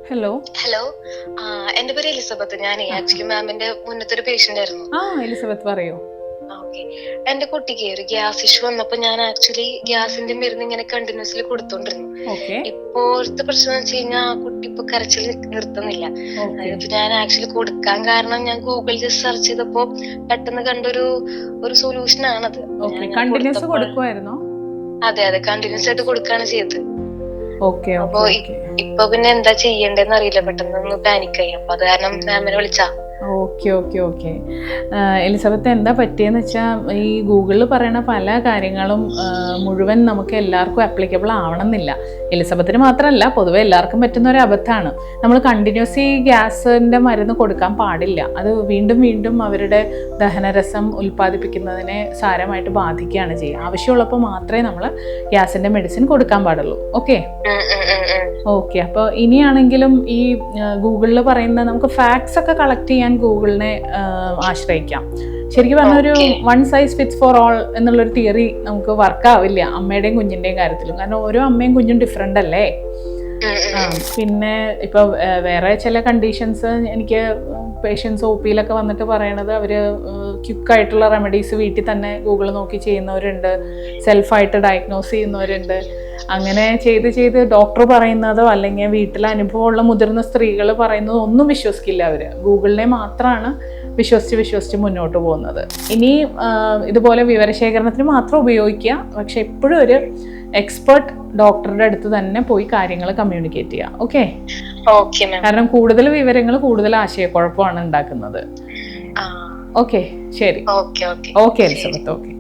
Hello. Hello. എന്റെ പേര് Elizabeth. ഞാൻ ആക്ച്വലി മാമിന്റെ മുന്നത്തെ ഒരു പേഷ്യന്റ് ആയിരുന്നു. എലിസബത്ത് പറയൂ. ഓക്കെ. എന്റെ കുട്ടിക്ക് ഒരു ഗ്യാസ് ഇഷ്യൂ വന്നപ്പോ ഞാൻ ആക്ച്വലി ഗ്യാസിന്റെ മരുന്ന് ഇങ്ങനെ കണ്ടിന്യൂസ്ലി കൊടുത്തോണ്ടിരുന്നു. ഓക്കെ. ഇപ്പോഴത്തെ പ്രശ്നം എന്ന് വെച്ച് കഴിഞ്ഞാൽ ആ കുട്ടി ഇപ്പൊ കരച്ചിൽ നിർത്തുന്നില്ല. ഓക്കെ. ഇപ്പൊ ഞാൻ ആക്ച്വലി കൊടുക്കാൻ കാരണം ഞാൻ ഗൂഗിളിൽ ജസ്റ്റ് സെർച്ച് ചെയ്തപ്പോ പെട്ടെന്ന് കണ്ടൊരു സൊല്യൂഷൻ ആണത്. ഓക്കെ. കണ്ടിന്യൂസ് കൊടുക്കുമായിരുന്നോ? അതെ അതെ, കണ്ടിന്യൂസ് ആയിട്ട് കൊടുക്കാണ് ചെയ്തത്. ഓക്കെ. അപ്പൊ ഇപ്പൊ പിന്നെ എന്താ ചെയ്യണ്ടെന്ന് അറിയില്ല, പെട്ടെന്ന് പാനിക്കായി. അപ്പൊ അത് കാരണം മാമിനെ വിളിച്ചാ. Okay okay okay. എലിസബത്ത് എന്താ പറ്റിയെന്ന് വെച്ചാൽ ഈ ഗൂഗിളിൽ പറയണ പല കാര്യങ്ങളും മുഴുവൻ നമുക്ക് എല്ലാവർക്കും ആപ്ലിക്കബിൾ ആവണമെന്നില്ല. എലിസബത്തിന് മാത്രമല്ല, പൊതുവെ എല്ലാവർക്കും പറ്റുന്ന ഒരു അബദ്ധമാണ്. നമ്മൾ കണ്ടിന്യൂസ് ഈ ഗ്യാസിൻ്റെ മരുന്ന് കൊടുക്കാൻ പാടില്ല. അത് വീണ്ടും വീണ്ടും അവരുടെ ദഹനരസം ഉൽപ്പാദിപ്പിക്കുന്നതിനെ സാരമായിട്ട് ബാധിക്കുകയാണ് ചെയ്യുക. ആവശ്യമുള്ളപ്പോൾ മാത്രമേ നമ്മൾ ഗ്യാസിൻ്റെ മെഡിസിൻ കൊടുക്കാൻ പാടുള്ളൂ. Okay okay. അപ്പോൾ ഇനിയാണെങ്കിലും ഈ ഗൂഗിളിൽ പറയുന്ന നമുക്ക് ഫാക്ട്സ് ഒക്കെ കളക്ട് ചെയ്യാൻ ഗൂഗിളിനെ ആശ്രയിക്കാം. ശരിക്കും പറഞ്ഞ ഒരു one size fits for all എന്നുള്ളൊരു തിയറി നമുക്ക് വർക്കാവില്ല അമ്മയുടെയും കുഞ്ഞിൻ്റെയും കാര്യത്തിലും. കാരണം ഓരോ അമ്മയും കുഞ്ഞും ഡിഫറെൻ്റ് അല്ലേ. പിന്നെ ഇപ്പോൾ വേറെ ചില കണ്ടീഷൻസ് എനിക്ക് പേഷ്യൻസ് ഒ പിയിലൊക്കെ വന്നിട്ട് പറയണത് അവർ ക്വിക്കായിട്ടുള്ള റെമഡീസ് വീട്ടിൽ തന്നെ ഗൂഗിൾ നോക്കി ചെയ്യുന്നവരുണ്ട്, സെൽഫായിട്ട് ഡയഗ്നോസ് ചെയ്യുന്നവരുണ്ട്. അങ്ങനെ ചെയ്ത് ഡോക്ടർ പറയുന്നതോ അല്ലെങ്കിൽ വീട്ടിലെ അനുഭവമുള്ള മുതിർന്ന സ്ത്രീകൾ പറയുന്നതോ ഒന്നും വിശ്വസിക്കില്ല. അവർ ഗൂഗിളിനെ മാത്രമാണ് വിശ്വസിച്ച് മുന്നോട്ട് പോകുന്നത്. ഇനി ഇതുപോലെ വിവരശേഖരണത്തിന് മാത്രം ഉപയോഗിക്കുക, പക്ഷെ എപ്പോഴും ഒരു എക്സ്പേർട്ട് ഡോക്ടറുടെ അടുത്ത് തന്നെ പോയി കാര്യങ്ങൾ കമ്മ്യൂണിക്കേറ്റ് ചെയ്യുക. ഓക്കെ. കാരണം കൂടുതൽ വിവരങ്ങൾ കൂടുതൽ ആശയക്കുഴപ്പമാണ് ഉണ്ടാക്കുന്നത്. ഓക്കെ ശരി. Okay Elizabeth. ഓക്കെ.